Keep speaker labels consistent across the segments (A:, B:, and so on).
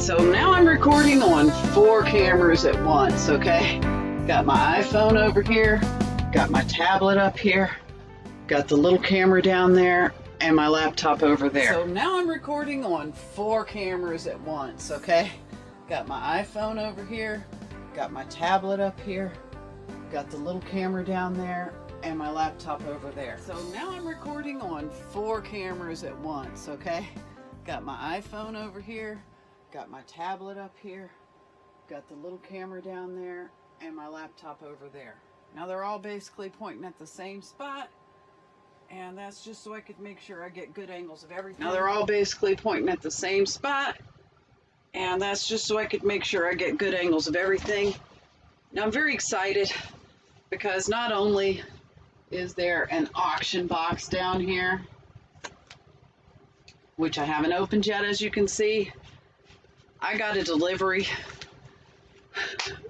A: So now I'm recording on 4 cameras at once, okay? Got my iPhone over here, got my tablet up here, got the little camera down there, and my laptop over there. So now I'm recording on 4 cameras at once, okay? Got my iPhone over here, got my tablet up here, got the little camera down there, and my laptop over there. So now I'm recording on 4 cameras at once, okay? Got my iPhone over here, got my tablet up here, got the little camera down there, and my laptop over there. Now they're all basically pointing at the same spot, and that's just so I could make sure I get good angles of everything. Now they're all basically pointing at the same spot, and that's just so I could make sure I get good angles of everything. Now I'm very excited because not only is there an auction box down here, which I haven't opened yet, as you can see. I got a delivery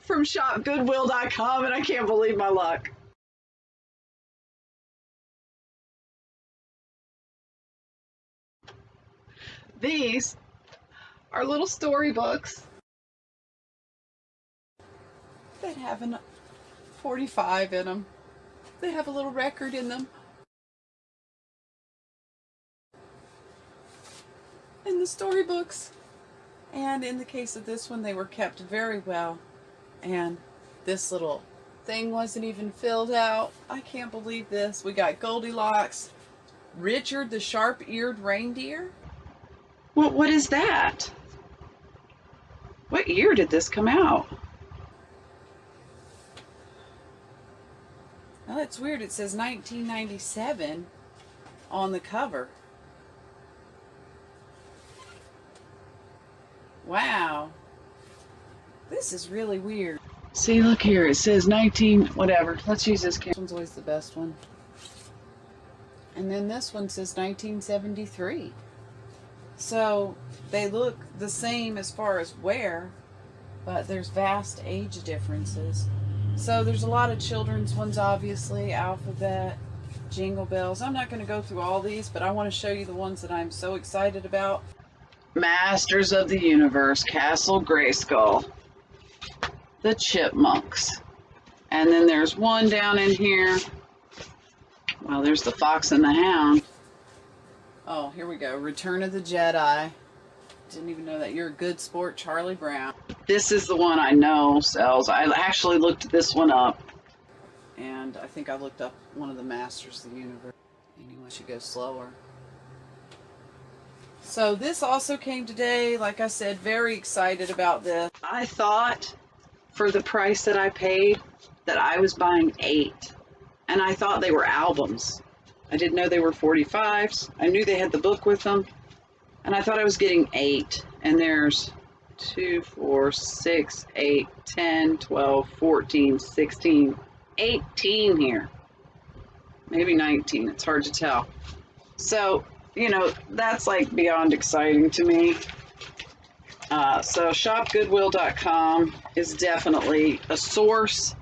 A: from shopgoodwill.com, and I can't believe my luck. These are little storybooks that have a 45 in them. They have a little record in them. In the storybooks, and in the case of this one, they were kept very well, and this little thing wasn't even filled out. I can't believe this. We got Goldilocks, Richard the sharp-eared reindeer. What is that? What year did this come out? Well, it's weird. It says 1997 on the cover. Wow, this is really weird. See, look here, it says 19, whatever. Let's use this camera. This one's always the best one. And then this one says 1973. So they look the same as far as wear, but there's vast age differences. So there's a lot of children's ones, obviously, Alphabet, Jingle Bells. I'm not going to go through all these, but I want to show you the ones that I'm so excited about. Masters of the Universe, Castle Grayskull, the Chipmunks, and then there's one down in here. Well, there's the Fox and the Hound. Oh, here we go. Return of the Jedi. Didn't even know that. You're a good sport, Charlie Brown. This is the one I know sells. I actually looked this one up, and I think I looked up one of the Masters of the Universe. Anyway, I should go slower. So this also came today. Like I said, very excited about this. I thought for the price that I paid that I was buying 8, and I thought they were albums. I didn't know they were 45s. I knew they had the book with them, and I thought I was getting 8, and there's 2, 4, 6, 8, 10, 12, 14, 16, 18 here. Maybe 19, it's hard to tell. So, you know, that's like beyond exciting to me. So shopgoodwill.com is definitely a source.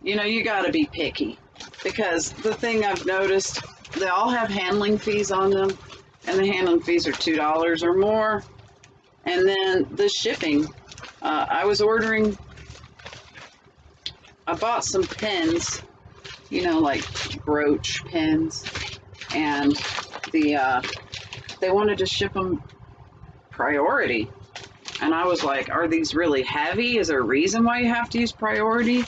A: You know, you got to be picky, because the thing I've noticed, they all have handling fees on them, and the handling fees are $2 or more. And then the shipping, I bought some pens, you know, like brooch pens, and they wanted to ship them priority, and I was like, are these really heavy? Is there a reason why you have to use priority?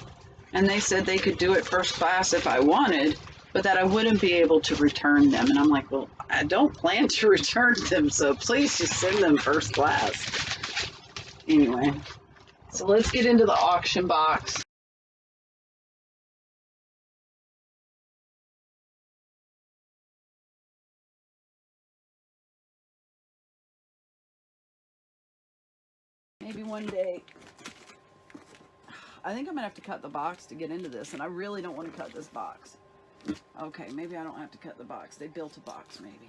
A: And they said they could do it first class if I wanted, but that I wouldn't be able to return them. And I'm like, well, I don't plan to return them, so please just send them first class. Anyway, so let's get into the auction box. Maybe one day. I think I'm gonna have to cut the box to get into this, and I really don't want to cut this box. Okay, maybe I don't have to cut the box. They built a box, maybe.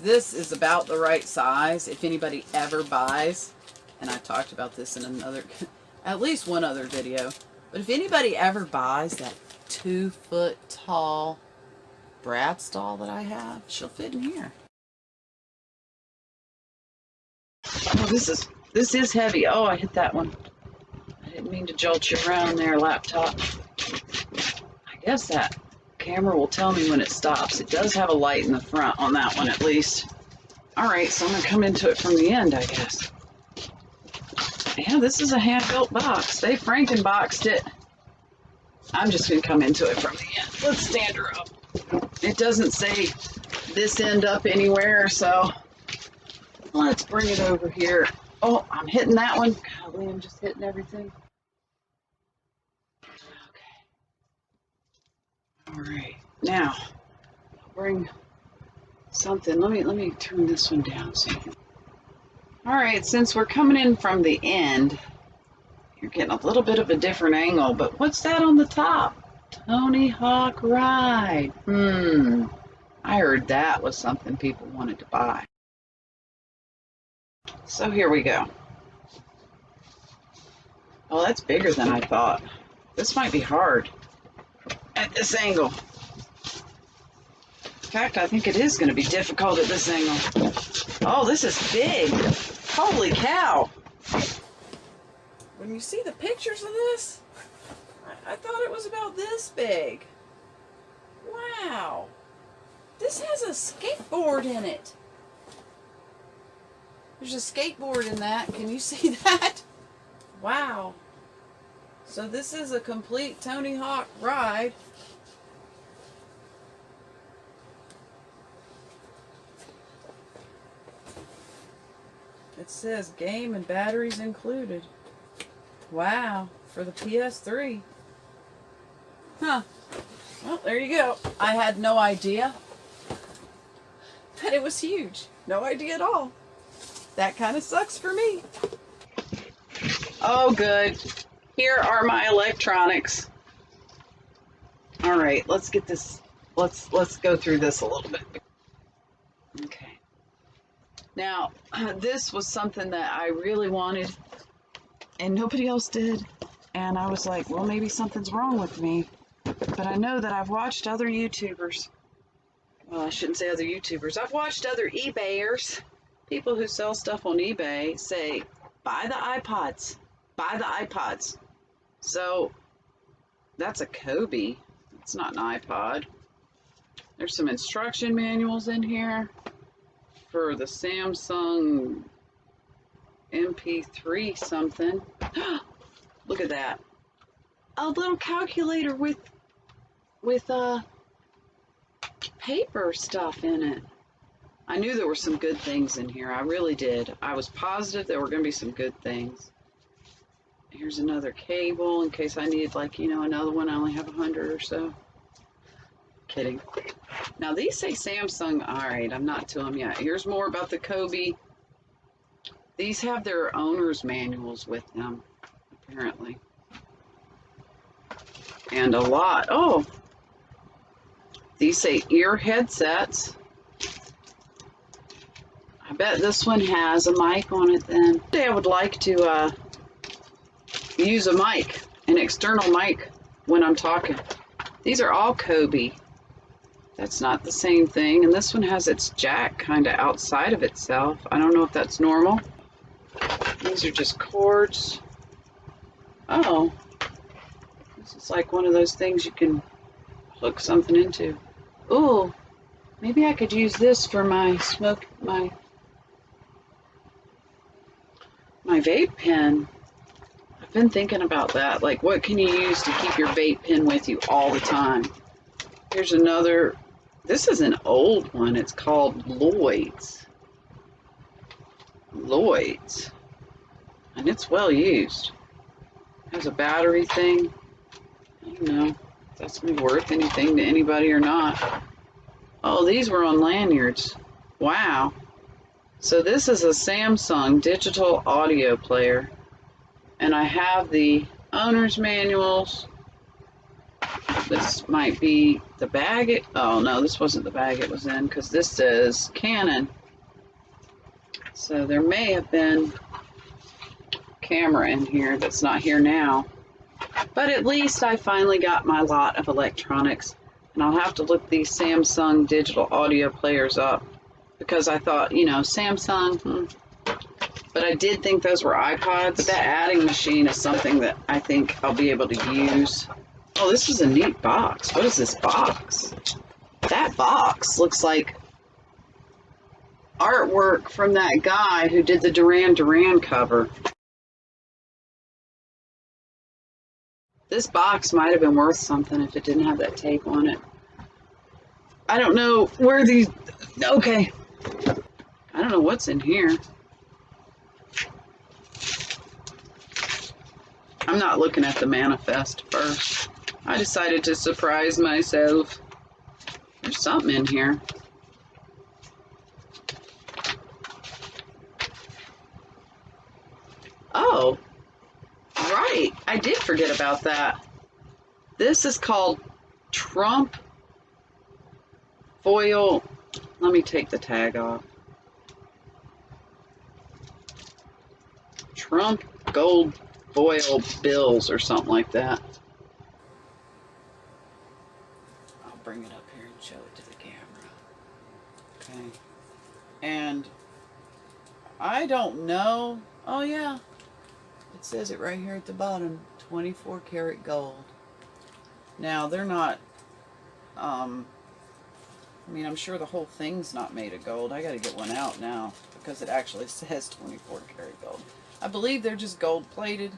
A: This is about the right size if anybody ever buys, and I've talked about this in another, at least one other video, but if anybody ever buys that 2-foot tall Bratz doll that I have, she'll fit in here. Oh, this is This is heavy. Oh, I hit that one. I didn't mean to jolt you around there, laptop. I guess that camera will tell me when it stops. It does have a light in the front on that one at least. All right, so I'm gonna come into it from the end, I guess. Yeah, this is a hand-built box. They Frankenboxed it. I'm just gonna come into it from the end. Let's stand her up. It doesn't say this end up anywhere, so let's bring it over here. Oh, I'm hitting that one. Golly, I'm just hitting everything. Okay. All right, now I'll bring something. Let me turn this one down so you can. All right, since we're coming in from the end, you're getting a little bit of a different angle, but what's that on the top? Tony Hawk Ride. I heard that was something people wanted to buy. So here we go. Oh, that's bigger than I thought. This might be hard at this angle. In fact, I think it is going to be difficult at this angle. Oh, this is big. Holy cow. When you see the pictures of this, I thought it was about this big. Wow. This has a skateboard in it. There's a skateboard in that. Can you see that? Wow. So this is a complete Tony Hawk ride. It says game and batteries included. Wow. For the PS3. Huh. Well, there you go. I had no idea that it was huge. No idea at all. That kind of sucks for me. Oh, good. Here are my electronics. All right, let's get this. Let's go through this a little bit. Okay. Now, this was something that I really wanted, and nobody else did. And I was like, well, maybe something's wrong with me. But I know that I've watched other YouTubers. Well, I shouldn't say other YouTubers. I've watched other eBayers. People who sell stuff on eBay say, buy the iPods. Buy the iPods. So, that's a Kobe. It's not an iPod. There's some instruction manuals in here for the Samsung MP3 something. Look at that. A little calculator with paper stuff in it. I knew there were some good things in here. I really did. I was positive there were going to be some good things. Here's another cable in case I need, like, you know, another one. I only have 100 or so. Kidding. Now these say Samsung. All right, I'm not to them yet. Here's more about the Kobe. These have their owner's manuals with them, apparently. And a lot. Oh, these say ear headsets. I bet this one has a mic on it then. Today I would like to use a mic, an external mic when I'm talking. These are all Kobe. That's not the same thing. And this one has its jack kind of outside of itself. I don't know if that's normal. These are just cords. Oh, this is like one of those things you can hook something into. Ooh, maybe I could use this for my my vape pen. I've been thinking about that. Like, what can you use to keep your vape pen with you all the time? Here's another. This is an old one. It's called Lloyd's. Lloyd's. And it's well used. Has a battery thing. I don't know if that's going to be worth anything to anybody or not. Oh, these were on lanyards. Wow. So this is a Samsung digital audio player. And I have the owner's manuals. This might be the bag. Oh no, this wasn't the bag it was in, because this says Canon. So there may have been a camera in here that's not here now. But at least I finally got my lot of electronics. And I'll have to look these Samsung digital audio players up, because I thought, you know, Samsung. But But I did think those were iPods. But that adding machine is something that I think I'll be able to use. Oh, this was a neat box. What is this box? That box looks like artwork from that guy who did the Duran Duran cover. This box might have been worth something if it didn't have that tape on it. I don't know where these... Okay. I don't know what's in here. I'm not looking at the manifest first. I decided to surprise myself. There's something in here. Oh, right. I did forget about that. This is called Trump foil. Let me take the tag off. Trump gold foil bills or something like that. I'll bring it up here and show it to the camera. Okay. And I don't know. Oh yeah. It says it right here at the bottom. 24 karat gold. Now they're not, I mean, I'm sure the whole thing's not made of gold. I gotta get one out now because it actually says 24 karat gold. I believe they're just gold plated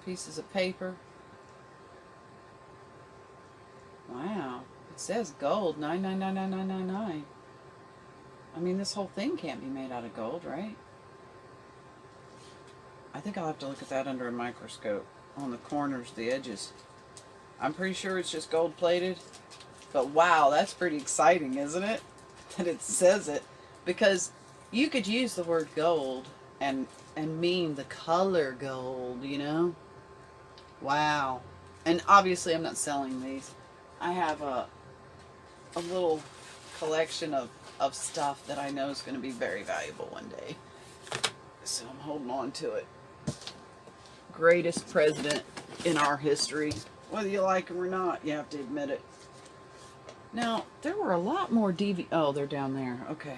A: pieces of paper. Wow. It says gold, 9999999. I mean, this whole thing can't be made out of gold, right? I think I'll have to look at that under a microscope on the corners, the edges. I'm pretty sure it's just gold plated. But wow, that's pretty exciting, isn't it? That it says it. Because you could use the word gold and mean the color gold, you know? Wow. And obviously I'm not selling these. I have a little collection of stuff that I know is going to be very valuable one day. So I'm holding on to it. Greatest president in our history. Whether you like him or not, you have to admit it. Now, there were a lot more DVD... Oh, they're down there. Okay.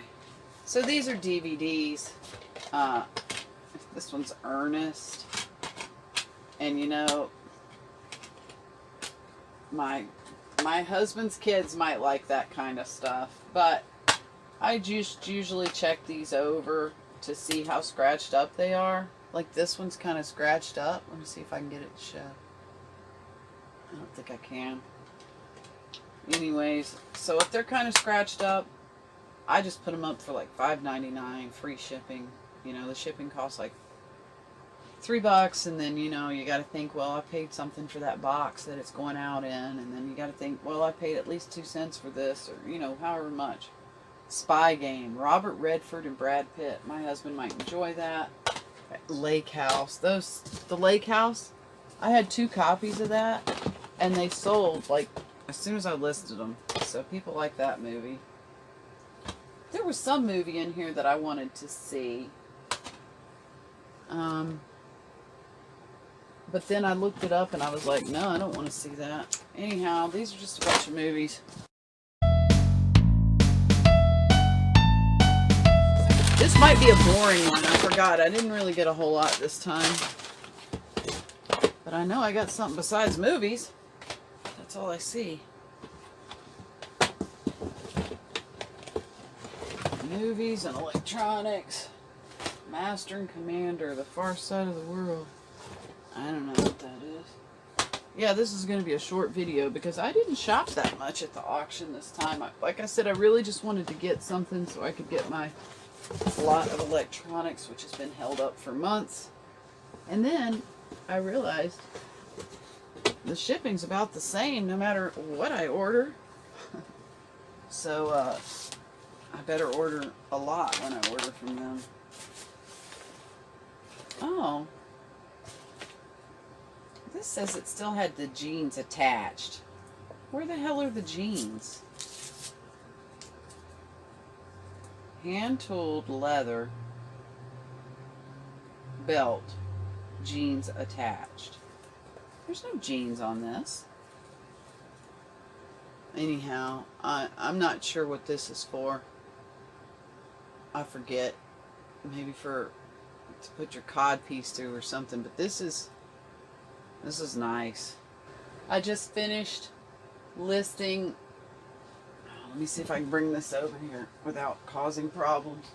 A: So these are DVDs. This one's Ernest. And you know, my husband's kids might like that kind of stuff. But I just usually check these over to see how scratched up they are. Like this one's kind of scratched up. Let me see if I can get it to show. I don't think I can. Anyways, so if they're kind of scratched up, I just put them up for like $5.99, free shipping. You know, the shipping costs like $3, and then, you know, you got to think, well, I paid something for that box that it's going out in, and then you got to think, well, I paid at least 2 cents for this, or, you know, however much. Spy Game, Robert Redford and Brad Pitt. My husband might enjoy that. Lake House. The Lake House, I had 2 copies of that, and they sold like as soon as I listed them. So people like that movie. There was some movie in here that I wanted to see. But then I looked it up and I was like, no, I don't want to see that. Anyhow, these are just a bunch of movies. This might be a boring one. I forgot. I didn't really get a whole lot this time. But I know I got something besides movies. That's all I see. Movies and electronics. Master and Commander, The Far Side of the World. I don't know what that is. Yeah, this is going to be a short video because I didn't shop that much at the auction this time. Like I said, I really just wanted to get something so I could get my lot of electronics, which has been held up for months. And then I realized the shipping's about the same no matter what I order. So I better order a lot when I order from them. Oh, this says it still had the jeans attached. Where the hell are the jeans? Hand-tooled leather belt, jeans attached. There's no jeans on this. Anyhow, I'm not sure what this is for. I forget. Maybe for to put your cod piece through or something. But this is nice. I just finished listing. Let me see if I can bring this over here without causing problems.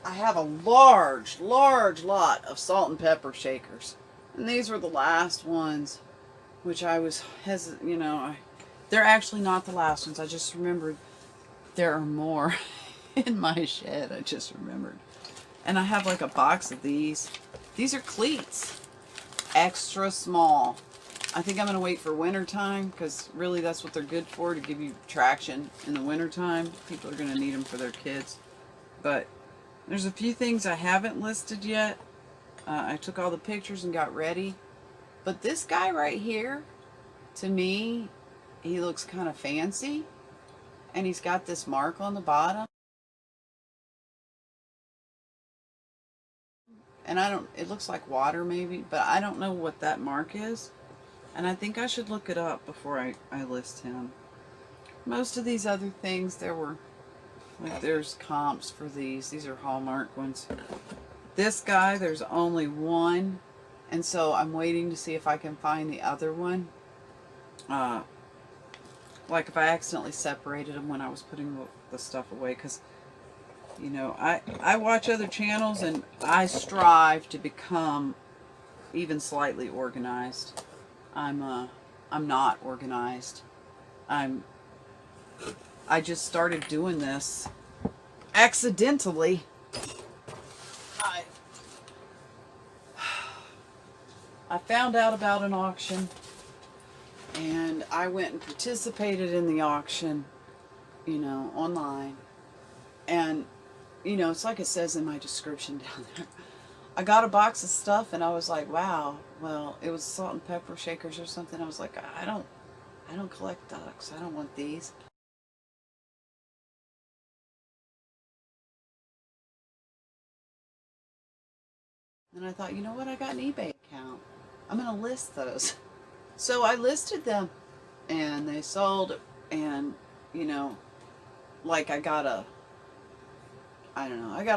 A: I have a large lot of salt and pepper shakers. And these were the last ones, which I was hesitant, you know, they're actually not the last ones. I just remembered there are more in my shed. I just remembered. And I have like a box of these. These are cleats. Extra small. I think I'm going to wait for winter time, because really that's what they're good for, to give you traction in the winter time. People are going to need them for their kids. But there's a few things I haven't listed yet. I took all the pictures and got ready. But this guy right here, to me, he looks kind of fancy. And he's got this mark on the bottom. And it looks like water maybe, but I don't know what that mark is. And I think I should look it up before I list him. Most of these other things, there's comps for these. These are Hallmark ones. This guy, there's only one. And so I'm waiting to see if I can find the other one. Like if I accidentally separated them when I was putting the stuff away. Because, you know, I watch other channels and I strive to become even slightly organized. I'm not organized. I just started doing this accidentally. I found out about an auction and I went and participated in the auction, you know, online. And, you know, it's like it says in my description down there. I got a box of stuff and I was like, wow, well, it was salt and pepper shakers or something. I was like, I don't collect ducks. I don't want these. And I thought, you know what? I got an eBay account. I'm going to list those. So I listed them and they sold, and, you know, like I got a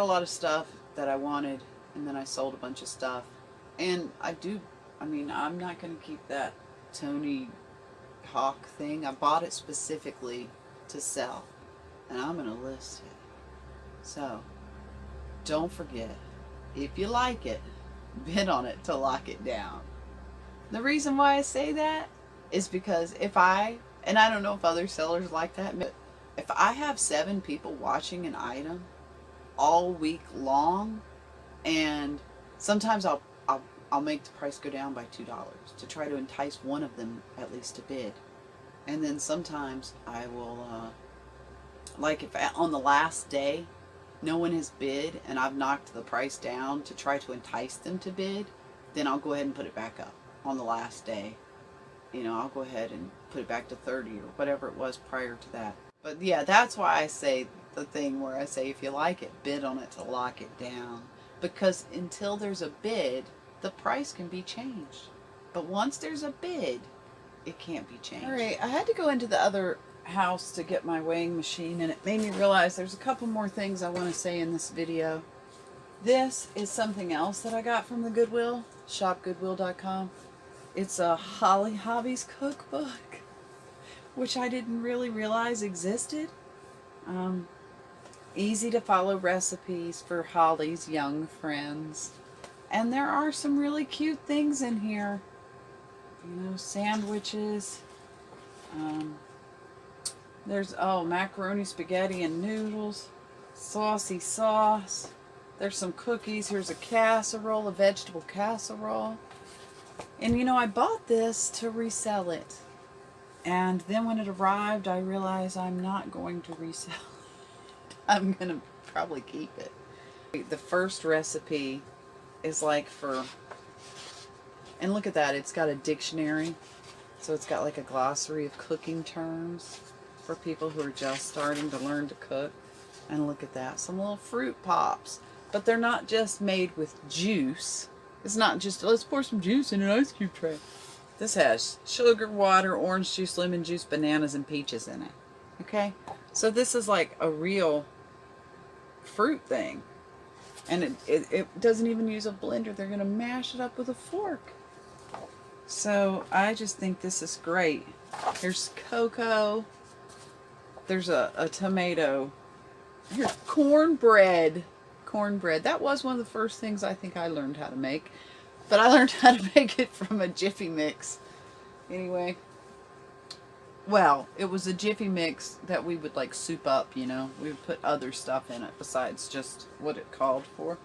A: lot of stuff that I wanted. And then I sold a bunch of stuff. And I'm not going to keep that Tony Hawk thing. I bought it specifically to sell. And I'm going to list it. So, don't forget, if you like it, bid on it to lock it down. The reason why I say that is because and I don't know if other sellers like that, but if I have 7 people watching an item all week long, and sometimes I'll make the price go down by $2 to try to entice one of them at least to bid. And then sometimes I will, like if on the last day no one has bid and I've knocked the price down to try to entice them to bid, then I'll go ahead and put it back up on the last day. You know, I'll go ahead and put it back to 30 or whatever it was prior to that. But yeah, that's why I say the thing where I say if you like it, bid on it to lock it down. Because until there's a bid, the price can be changed. But once there's a bid, it can't be changed. Alright, I had to go into the other house to get my weighing machine, and it made me realize there's a couple more things I want to say in this video. This is something else that I got from the Goodwill, shopgoodwill.com. It's a Holly Hobbies cookbook, which I didn't really realize existed. Easy to follow recipes for Holly's young friends. And there are some really cute things in here. You know, sandwiches. There's, macaroni, spaghetti, and noodles. Saucy sauce. There's some cookies. Here's a casserole, a vegetable casserole. And, you know, I bought this to resell it. And then when it arrived, I realized I'm not going to resell it. I'm going to probably keep it. The first recipe is like and look at that, it's got a dictionary. So it's got like a glossary of cooking terms for people who are just starting to learn to cook. And look at that, some little fruit pops. But they're not just made with juice. It's not just, let's pour some juice in an ice cube tray. This has sugar, water, orange juice, lemon juice, bananas, and peaches in it. Okay? So this is like a real fruit thing. And it doesn't even use a blender. They're going to mash it up with a fork. So I just think this is great. Here's cocoa. There's a tomato. Here's cornbread. Cornbread. That was one of the first things I think I learned how to make. But I learned how to make it from a Jiffy Mix. Anyway. Well, it was a Jiffy Mix that we would like soup up, you know. We would put other stuff in it besides just what it called for.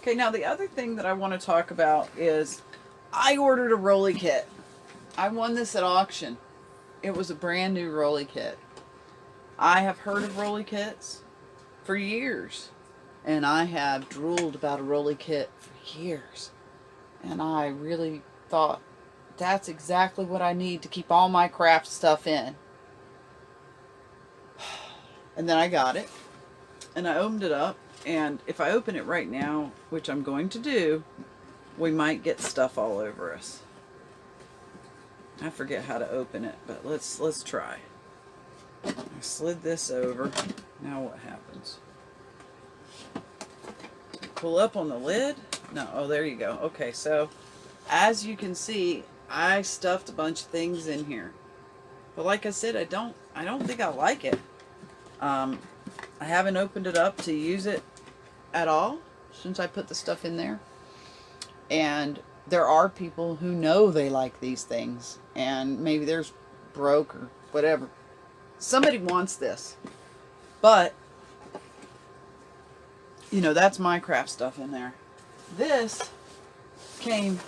A: Okay, now the other thing that I want to talk about is I ordered a rolly kit. I won this at auction. It was a brand new rolly kit. I have heard of rolly kits for years. And I have drooled about a rolly kit for years. And I really thought, that's exactly what I need to keep all my craft stuff in. And then I got it. And I opened it up. And if I open it right now, which I'm going to do, we might get stuff all over us. I forget how to open it, but let's try. I slid this over. Now what happens? Pull up on the lid? No, oh, there you go. Okay, so as you can see, I stuffed a bunch of things in here. But like I said, I don't think I like it. I haven't opened it up to use it at all since I put the stuff in there. And there are people who know they like these things. And maybe there's broke or whatever. Somebody wants this. But, you know, that's my craft stuff in there. This came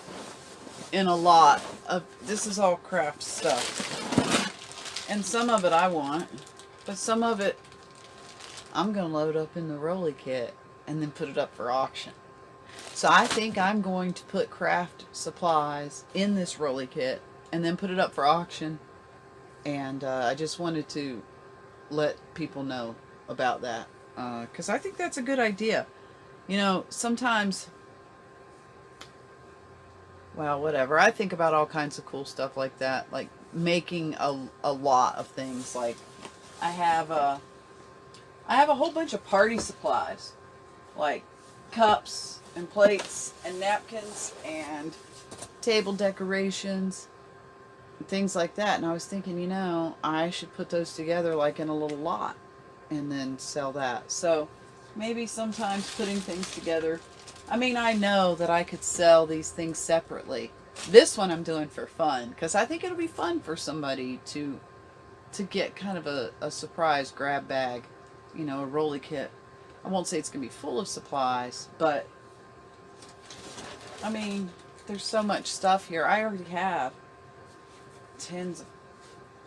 A: in a lot of, this is all craft stuff. And some of it I want, but some of it I'm going to load up in the rolly kit and then put it up for auction. So I think I'm going to put craft supplies in this rolly kit and then put it up for auction. And I just wanted to let people know about that. Because I think that's a good idea. You know, sometimes, well, whatever. I think about all kinds of cool stuff like that. Like making a lot of things. Like I have a whole bunch of party supplies. Like cups and plates and napkins and table decorations and things like that. And I was thinking, you know, I should put those together like in a little lot and then sell that. So maybe sometimes putting things together. I mean, I know that I could sell these things separately. This one I'm doing for fun because I think it'll be fun for somebody to get kind of a surprise grab bag, you know, a rolly kit. I won't say it's going to be full of supplies, but I mean, there's so much stuff here. I already have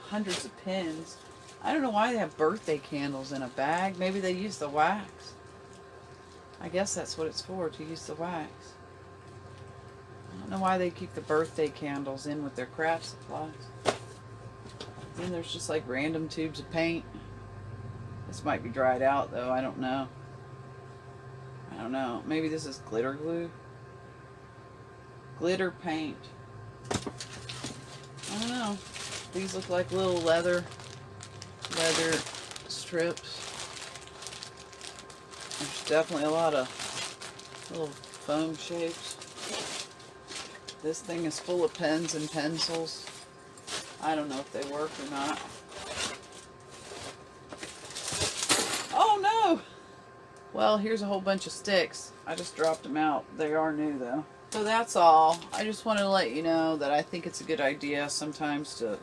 A: hundreds of pins. I don't know why they have birthday candles in a bag. Maybe they use the wax. I guess that's what it's for, to use the wax. I don't know why they keep the birthday candles in with their craft supplies. Then there's just like random tubes of paint. This might be dried out though, I don't know. I don't know. Maybe this is glitter glue. Glitter paint. I don't know. These look like little leather strips. There's definitely a lot of little foam shapes. This thing is full of pens and pencils. I don't know if they work or not. Oh no! Well, here's a whole bunch of sticks. I just dropped them out. They are new though. So that's all. I just wanted to let you know that I think it's a good idea sometimes to,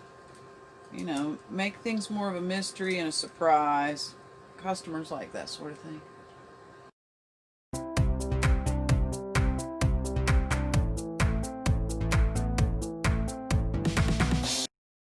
A: you know, make things more of a mystery and a surprise. Customers like that sort of thing.